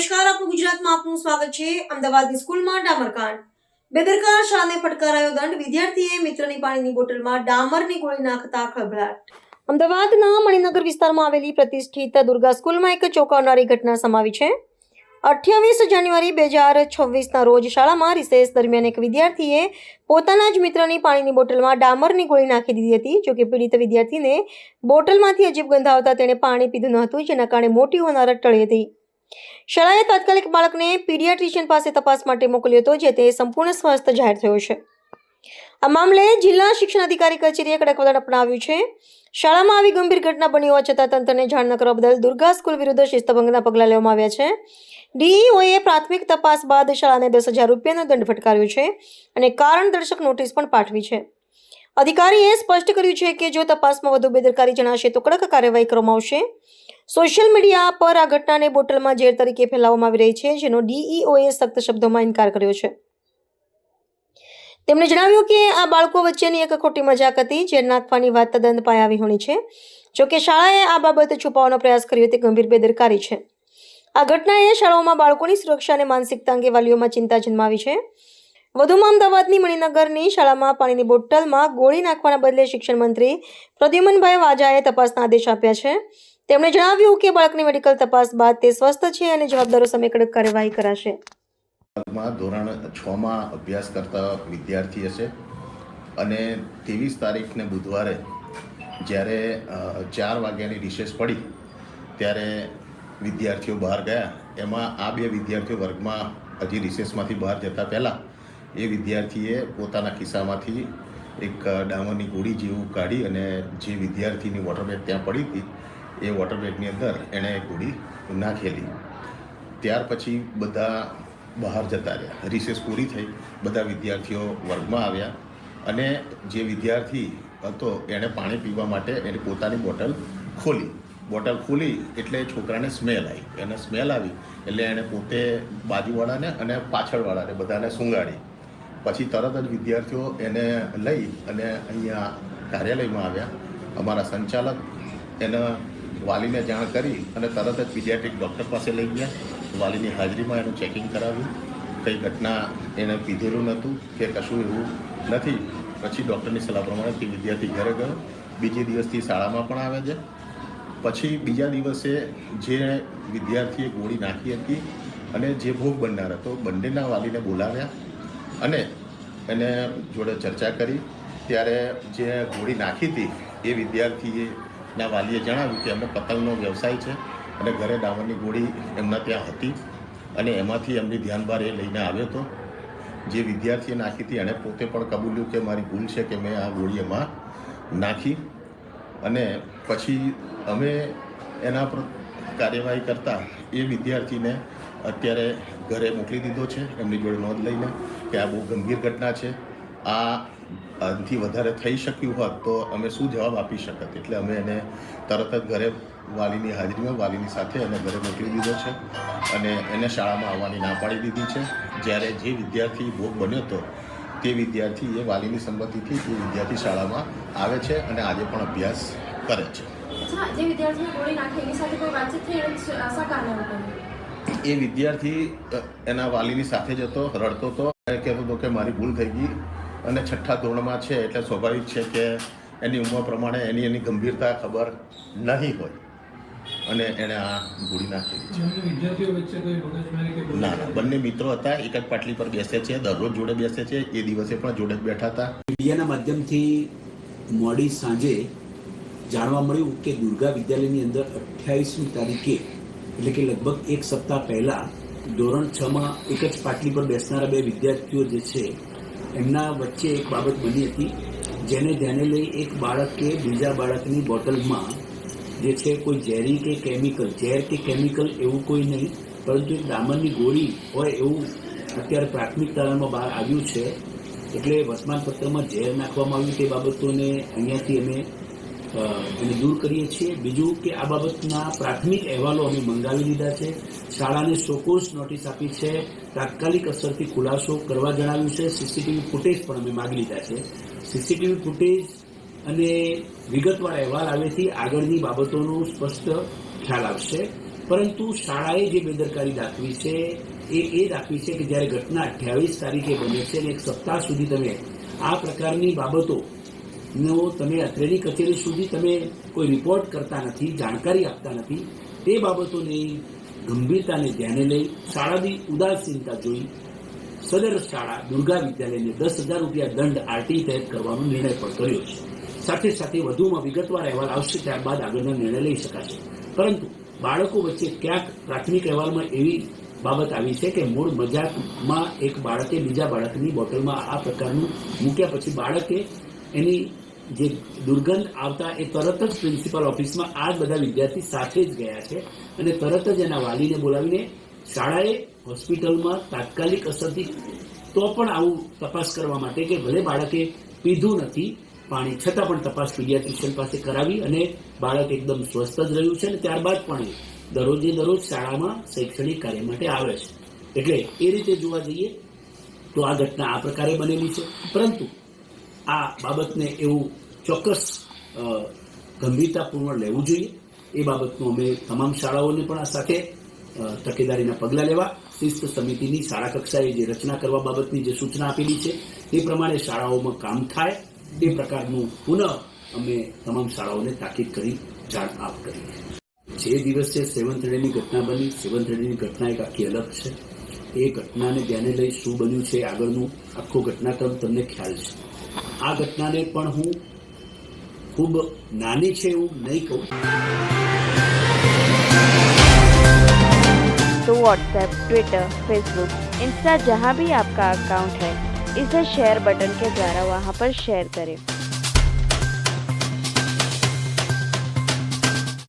નમસ્કાર, આપનું ગુજરાતમાં આપનું સ્વાગત છે। અમદાવાદની સ્કૂલમાં ડામરકાંડ, બેદરકાર શાળાને ફટકારાયો દંડ, વિદ્યાર્થીએ મિત્રની પાણીની બોટલમાં ડામરની ગોળી નાખતા ખળભળાટ। અમદાવાદના મણિનગર વિસ્તારમાં આવેલી પ્રતિષ્ઠિત દુર્ગા સ્કૂલમાં એક ચોંકાવનારી ઘટના સમાવી છે। 28 જાન્યુઆરી 2026ના રોજ શાળામાં રિસેસ દરમિયાન એક વિદ્યાર્થીએ પોતાના જ મિત્રની પાણીની બોટલમાં ડામરની ગોળી નાખી દીધી હતી। જોકે પીડિત વિદ્યાર્થીને બોટલમાંથી અજીબ ગંધ આવતા તેણે પાણી પીધું ન હતું, જેના કારણે મોટી હોનારત ટળી હતી। શાળાએ તાત્કાલિક બાળકને પીડિયાટ્રિશિયન પાસે તપાસ માટે મોકલ્યો હતો, જે તે સંપૂર્ણ સ્વસ્થ જાહેર થયો છે। આ મામલે જિલ્લા શિક્ષણ અધિકારી કચેરીએ કડક વલણ અપનાવ્યું છે। શાળામાં આવી ગંભીર ઘટના બની હોવા છતાં તંત્રને જાણ ન કરવા બદલ દુર્ગા સ્કૂલ વિરુદ્ધ શિસ્તભંગના પગલાં લેવામાં આવ્યા છે। ડીઈઓએ પ્રાથમિક તપાસ બાદ શાળાને 10,000 રૂપિયાનો દંડ ફટકાર્યો છે અને કારણદર્શક નોટિસ પણ પાઠવી છે। અધિકારીએ સ્પષ્ટ કર્યું છે કે જો તપાસમાં વધુ બેદરકારી જણાશે તો કડક કાર્યવાહી કરવામાં આવશે। સોશિયલ મીડિયા પર આ ઘટનાને બોટલમાં ઝેર તરીકે ફેલાવવામાં આવી રહી છે, જેનો ડીઈઓએ સખ્ત શબ્દોમાં ઇનકાર કર્યો છે। તેમણે જણાવ્યું કે આ બાળકો વચ્ચેની એક ખોટી મજાક હતી। ઝેર નાખવાની વાત તદ્દન પાયાવિહોણી છે। જોકે શાળાએ આ બાબત છુપાવવાનો પ્રયાસ કર્યો તે ગંભીર બેદરકારી છે। આ ઘટનાએ શાળાઓમાં બાળકોની સુરક્ષા અને માનસિકતા અંગે વાલીઓમાં ચિંતા જન્માવી છે। વધુમાં અમદાવાદની મણિનગરની શાળામાં પાણીની બોટલમાં ગોળી નાખવાના બદલે શિક્ષણ મંત્રી પ્રદ્યુમનભાઈ વાજાએ તપાસના આદેશ આપ્યા છે। તેમણે જણાવ્યું કે બાળકની મેડિકલ તપાસ બાદ તે સ્વસ્થ છે અને જવાબદારો સામે કડક કાર્યવાહી કરાશે। ધોરણ 6માં અભ્યાસ કરતા વિદ્યાર્થી હશે અને 23 તારીખને બુધવારે જ્યારે 4 વાગ્યાની રિસેસ પડી ત્યારે વિદ્યાર્થીઓ બહાર ગયા। એમાં આ બે વિદ્યાર્થીઓ વર્ગમાં હજી રિસેસમાંથી બહાર જતા પહેલાં એ વિદ્યાર્થીએ પોતાના ખિસ્સામાંથી એક ડામરની ગોળી જેવું કાઢી અને જે વિદ્યાર્થીની વોટર બેગ ત્યાં પડી હતી એ વોટર બેગની અંદર એણે ગોળી નાખેલી। ત્યાર પછી બધા બહાર જતા રહ્યા। રિસેસ પૂરી થઈ, બધા વિદ્યાર્થીઓ વર્ગમાં આવ્યા અને જે વિદ્યાર્થી હતો એણે પાણી પીવા માટે એની પોતાની બોટલ ખોલી એટલે છોકરાને સ્મેલ આવી। એને સ્મેલ આવી એટલે એણે પોતે બાજુવાળાને અને પાછળવાળાને બધાને સૂંઘાડી। પછી તરત જ વિદ્યાર્થીઓ એને લઈ અને અહીંયા કાર્યાલયમાં આવ્યા। અમારા સંચાલક એના વાલીને જાણ કરી અને તરત જ પીડિયાટ્રિક ડૉક્ટર પાસે લઈ ગયા। વાલીની હાજરીમાં એનું ચેકિંગ કરાવ્યું, કંઈ ઘટના એને પીધેલું નહોતું કે કશું એવું નથી। પછી ડૉક્ટરની સલાહ પ્રમાણે તે વિદ્યાર્થી ઘરે ગયો। બીજે દિવસથી શાળામાં પણ આવે છે। પછી બીજા દિવસે જે વિદ્યાર્થીએ ગોળી નાખી હતી અને જે ભોગ બનનાર હતો બંનેના વાલીને બોલાવ્યા અને એને જોડે ચર્ચા કરી। ત્યારે જે ગોળી નાખી હતી એ વિદ્યાર્થીના વાલીએ જણાવ્યું કે એમને પતંગનો વ્યવસાય છે અને ઘરે ડામરની ગોળી એમના ત્યાં હતી અને એમાંથી એમની ધ્યાન બહાર એ લઈને આવ્યો હતો। જે વિદ્યાર્થીએ નાખી હતી એણે પોતે પણ કબૂલ્યું કે મારી ભૂલ છે કે મેં આ ગોળી એમાં નાખી। અને પછી અમે એના પર કાર્યવાહી કરતાં એ વિદ્યાર્થીને અત્યારે ઘરે મોકલી દીધો છે એમની જોડે નોંધ લઈને કે આ બહુ ગંભીર ઘટના છે। આનાથી વધારે થઈ શક્યું હોત તો અમે શું જવાબ આપી શકત, એટલે અમે એને તરત જ ઘરે વાલીની હાજરીમાં વાલીની સાથે એને ઘરે મોકલી દીધો છે અને એને શાળામાં આવવાની ના પાડી દીધી છે। જ્યારે જે વિદ્યાર્થી ભોગ બન્યો હતો તે વિદ્યાર્થી એ વાલીની સંમતિથી એ વિદ્યાર્થી શાળામાં આવે છે અને આજે પણ અભ્યાસ કરે છે। એ વિદ્યાર્થી એના વાલીની સાથે જ હતો, રડતો હતો, કહેતો હતો કે મારી ભૂલ થઈ ગઈ અને 6ઠ્ઠા ધોરણમાં છે એટલે સ્વાભાવિક છે કે એની ઉંમર પ્રમાણે એની ગંભીરતા ખબર નહીં હોય અને એણે આ ગોળી નાખેલી છે। ના, બંને મિત્રો હતા, એક જ પાટલી પર બેસે છે, દરરોજ જોડે બેસે છે, એ દિવસે પણ જોડે જ બેઠા હતા। મીડિયાના માધ્યમથી મોડી સાંજે જાણવા મળ્યું કે દુર્ગા વિદ્યાલયની અંદર 28મી તારીખે એટલે કે લગભગ એક સપ્તાહ પહેલા ધોરણ 6માં એક જ પાટલી પર બેસનારા બે વિદ્યાર્થીઓ જે છે એમના વચ્ચે એક બાબત બની હતી, જેને ધ્યાને લઈ એક બાળકે બીજા બાળકની બોટલમાં જે છે કોઈ ઝેરી કે કેમિકલ, ઝેર કે કેમિકલ એવું કોઈ નહીં પરંતુ એક ડામરની ગોળી હોય એવું અત્યારે પ્રાથમિક તારણમાં બહાર આવ્યું છે। એટલે વર્તમાનપત્રમાં ઝેર નાખવામાં આવ્યું તે બાબતોને અહીંયાથી અમે એને દૂર કરીએ છીએ। બીજું કે આ બાબતના પ્રાથમિક અહેવાલો અમે મંગાવી લીધા છે, શાળાને શોકોઝ નોટિસ આપી છે, તાત્કાલિક અસરથી ખુલાસો કરવા જણાવ્યું છે, સીસીટીવી ફૂટેજ પણ અમે માગી લીધા છે। સીસીટીવી ફૂટેજ અને વિગતવાર અહેવાલ આવેથી આગળની બાબતોનો સ્પષ્ટ ખ્યાલ આવશે। પરંતુ શાળાએ જે બેદરકારી દાખવી છે એ દાખવી છે કે જ્યારે ઘટના 28 તારીખે બને છે અને એક સપ્તાહ સુધી તમે આ પ્રકારની બાબતોનો તમે અત્રેની કચેરી સુધી તમે કોઈ રિપોર્ટ કરતા નથી, જાણકારી આપતા નથી. તે બાબતોની ગંભીરતાને ધ્યાને લઈ શાળાની ઉદાસીનતા જોઈ સદર શાળા દુર્ગા વિદ્યાલયને 10,000 રૂપિયા દંડ આરટી તહેત કરવાનો નિર્ણય પણ કર્યો છે. સાથે સાથે વધુમાં વિગતવાર અહેવાલ આવશે, ત્યારબાદ આગળનો નિર્ણય લઈ શકાશે. પરંતુ બાળકો વચ્ચે ક્યાંક પ્રાથમિક અહેવાલમાં એવી બાબત આવી છે કે મૂળ મજાકમાં એક બાળકે બીજા બાળકની બોટલમાં આ પ્રકારનું મૂક્યા પછી બાળકે એની જે દુર્ગંધ આવતા એ તરત જ પ્રિન્સિપાલ ઓફિસમાં આ જ બધા વિદ્યાર્થી સાથે જ ગયા છે અને તરત જ એના વાલીને બોલાવીને શાળાએ હોસ્પિટલમાં તાત્કાલિક અસરથી તો પણ આવું તપાસ કરવા માટે કે ભલે બાળકે પીધું નથી પાણી, છતાં પણ તપાસ પીડિયાટ્રિશિયન પાસે કરાવી અને બાળક એકદમ સ્વસ્થ જ રહ્યું છે અને ત્યારબાદ પણ દરરોજે દરરોજ શાળામાં શૈક્ષણિક કાર્ય માટે આવે છે. એટલે એ રીતે જોવા જઈએ તો આ ઘટના આ પ્રકારે બનેલી છે. પરંતુ આ બાબતને એવું ચોક્કસ ગંભીરતાપૂર્વક લેવું જોઈએ. એ બાબતનું અમે તમામ શાળાઓને પણ આ સાથે તકેદારીના પગલાં લેવા શિસ્ત સમિતિની શાળા કક્ષાએ જે રચના કરવા બાબતની જે સૂચના આપેલી છે એ પ્રમાણે શાળાઓમાં કામ થાય એ પ્રકારનું પુનઃ અમે તમામ શાળાઓને તાકીદ કરી જાણ આપ કરી. જે દિવસે 7th ગ્રેડની ઘટના બની, 7th ગ્રેડની ઘટના એક આખી અલગ છે. એ ઘટનાને ધ્યાને લઈ શું બન્યું છે આગળનું આખો ઘટનાક્રમ તમને ખ્યાલ છે. આ ઘટનાને પણ હું ખૂબ નાની છે એવું નહીં કહું. तो व्हाट्सएप, ट्विटर, फेसबुक, इंस्टा जहाँ भी आपका अकाउंट है, इसे शेयर बटन के द्वारा वहाँ पर शेयर करें.